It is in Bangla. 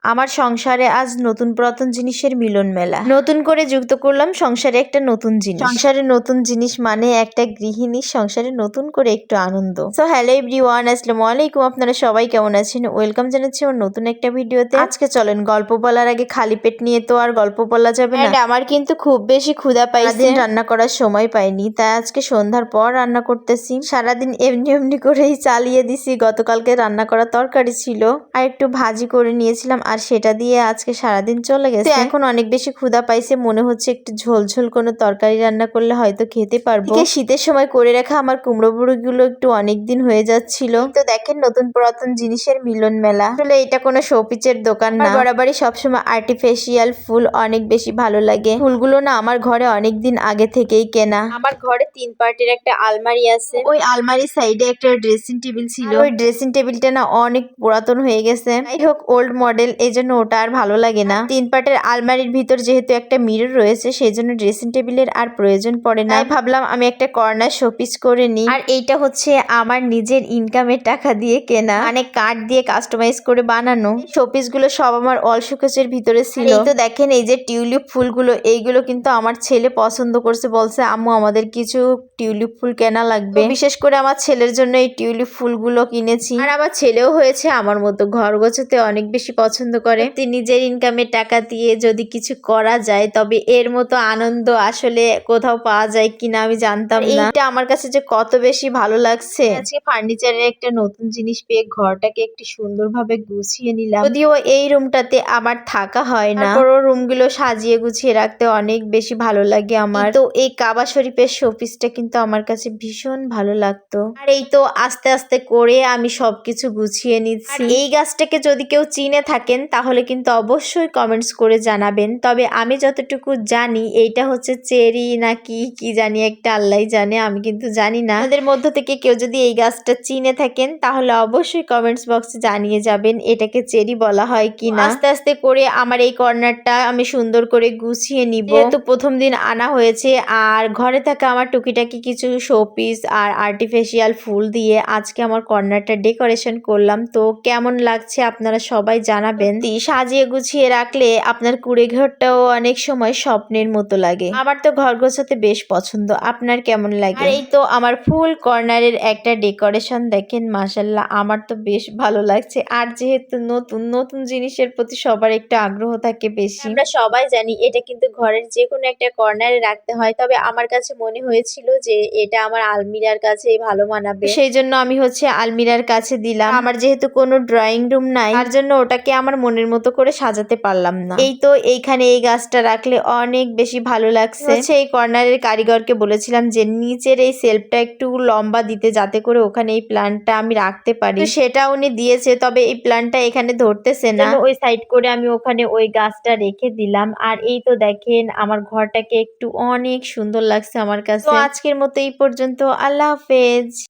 আমার সংসারে আজ নতুন পুরাতন জিনিসের মিলন মেলা। নতুন করে যুক্ত করলাম সংসারে একটা নতুন জিনিস। সংসারে নতুন জিনিস মানে একটা গৃহিণীর সংসারে নতুন করে একটু আনন্দ। সো হ্যালো এভরিওয়ান, আসসালামু আলাইকুম। আপনারা সবাই কেমন আছেন? ওয়েলকাম জানাচ্ছি আমার নতুন একটা ভিডিওতে। আজকে চলেন গল্প বলার আগে খালি পেট নিয়ে তো আর গল্প বলা যাবে না। আমার কিন্তু খুব বেশি ক্ষুধা পাইছে, রান্না করার সময় পাইনি, তাই আজকে সন্ধ্যার পর রান্না করতেছি। সারাদিন এমনি এমনি করেই চালিয়ে দিছি। গতকালকে রান্না করা তরকারি ছিল আর একটু ভাজি করে নিয়েছিলাম, আর সেটা দিয়ে আজকে সারাদিন চলে গেছে। এখন অনেক বেশি ক্ষুধা পাইছে, মনে হচ্ছে একটু ঝোল ঝোল কোনো তরকারি রান্না করলে হয়তো খেতে পারবো। শীতের সময় করে রাখা আমার কুমড়ো বুড়ি গুলো একটু অনেকদিন হয়ে যাচ্ছিল। তো দেখেন নতুন পুরাতন জিনিসের মিলন মেলা। আসলে এটা কোনো শোপিসের দোকান না, বরাবরই সবসময় আর্টিফিশিয়াল ফুল অনেক বেশি ভালো লাগে। ফুলগুলো না আমার ঘরে অনেকদিন আগে থেকেই কেনা। আমার ঘরে 3 পার্টের একটা আলমারি আছে, ওই আলমারির সাইডে একটা ড্রেসিং টেবিল ছিল। ওই ড্রেসিং টেবিলটা না অনেক পুরাতন হয়ে গেছে, যাই হোক ওল্ড মডেল, এই জন্য ওটা আর ভালো লাগে না। 3 পার্টের আলমারির ভিতর যেহেতু একটা মিরর রয়েছে, সেই জন্য ড্রেসিং টেবিলের আর প্রয়োজন পড়ে না। তাই ভাবলাম আমি একটা কর্নার শোপিস করে নিই। আর এইটা হচ্ছে আমার নিজের ইনকামের টাকা দিয়ে কেনা, মানে কাঠ দিয়ে কাস্টমাইজ করে বানানো। শোপিস গুলো সব আমার অল শোকেসের ভিতরে ছিল। এই তো দেখেন এই যে টিউলিপ ফুলগুলো, এইগুলো কিন্তু আমার ছেলে পছন্দ করছে, বলছে আম্মু আমাদের কিছু টিউলিপ ফুল কেনা লাগবে। বিশেষ করে আমার ছেলের জন্য এই টিউলিপ ফুলগুলো কিনেছি। আর আমার ছেলেও হয়েছে আমার মতো, ঘর গোছাতে অনেক বেশি পছন্দ করে। নিজের ইনকামের টাকা দিয়ে যদি কিছু করা যায়, তবে এর মতো আনন্দ আসলে কোথাও পাওয়া যায় কিনা আমি জানতাম না। এইটা আমার কাছে যে কত বেশি ভালো লাগছে। আজকে ফার্নিচারের একটা নতুন জিনিস পেয়ে ঘরটাকে একটু সুন্দরভাবে গুছিয়ে নিলাম। যদিও এই রুমটাতে আমার থাকা হয় না, পুরো রুমগুলো সাজিয়ে গুছিয়ে রাখতে অনেক বেশি ভালো লাগে আমার। তো এই কাবা শরীফের শোপিসটা কিন্তু আমার কাছে ভীষণ ভালো লাগতো। আর এই তো আস্তে আস্তে করে আমি সবকিছু গুছিয়ে নিচ্ছি। এই গাছটাকে যদি কেউ চিনে থাকেন তাহলে কিন্তু অবশ্যই কমেন্টস করে জানাবেন। তবে আমি যতটুকু জানি এইটা হচ্ছে চেরি নাকি কি জানি একটা, আল্লাহ জানে, আমি কিন্তু জানি না। আমাদের মধ্য থেকে কেউ যদি এই গাছটা চিনে থাকেন তাহলে অবশ্যই কমেন্টস বক্সে জানিয়ে যাবেন এটাকে চেরি বলা হয় কিনা। আস্তে আস্তে করে আমার এই কর্নারটা আমি সুন্দর করে গুছিয়ে নিব। যেহেতু প্রথম দিন আনা হয়েছে, আর ঘরে থাকা আমার টুকিটাকি কিছু শোপিস আর আর্টিফিশিয়াল ফুল দিয়ে আজকে আমার কর্নারটা ডেকোরেশন করলাম। তো কেমন লাগছে আপনারা সবাই জানাবেন। সাজিয়ে গুছিয়ে রাখলে আপনার কুড়ে ঘরটাও অনেক সময় স্বপ্নের মতো লাগে। আমার তো ঘর গোছাতে বেশ পছন্দ, আপনার কেমন লাগে? আর এই তো আমার ফুল কর্নারের একটা ডেকোরেশন দেখেন, মাশাআল্লাহ আমার তো বেশ ভালো লাগছে। আর যেহেতু নতুন নতুন জিনিসের প্রতি সবার একটা আগ্রহ থাকে বেশি, আমরা সবাই জানি এটা কিন্তু ঘরের যে কোনো একটা কর্নারে রাখতে হয়। তবে আমার কাছে মনে হয়েছিল যে এটা আমার আলমিরার কাছে ভালো মানাবে, সেই জন্য আমি হচ্ছে আলমিরার কাছে দিলাম। আমার যেহেতু কোনো ড্রয়িং রুম নাই, তার জন্য ওটাকে আমার মনের মতো করে সাজাতে পারলাম না। এই তো এইখানে এই গাছটা রাখলে অনেক বেশি ভালো লাগছে। হচ্ছে এই কর্নারের কারিগরকে বলেছিলাম যে নিচের এই সেলফটা একটু লম্বা দিতে, যাতে করে ওখানে এই প্ল্যান্টটা আমি রাখতে পারি। সেটা উনি দিয়েছে, তবে এই প্ল্যান্টটা এখানে ধরতেছে না, ওই সাইড করে আমি ওখানে ওই গাছটা রেখে দিলাম। আর এই তো দেখেন আমার ঘরটাকে একটু অনেক সুন্দর লাগছে আমার কাছে। তো আজকের মতো এই পর্যন্ত, আল্লাহ হাফেজ।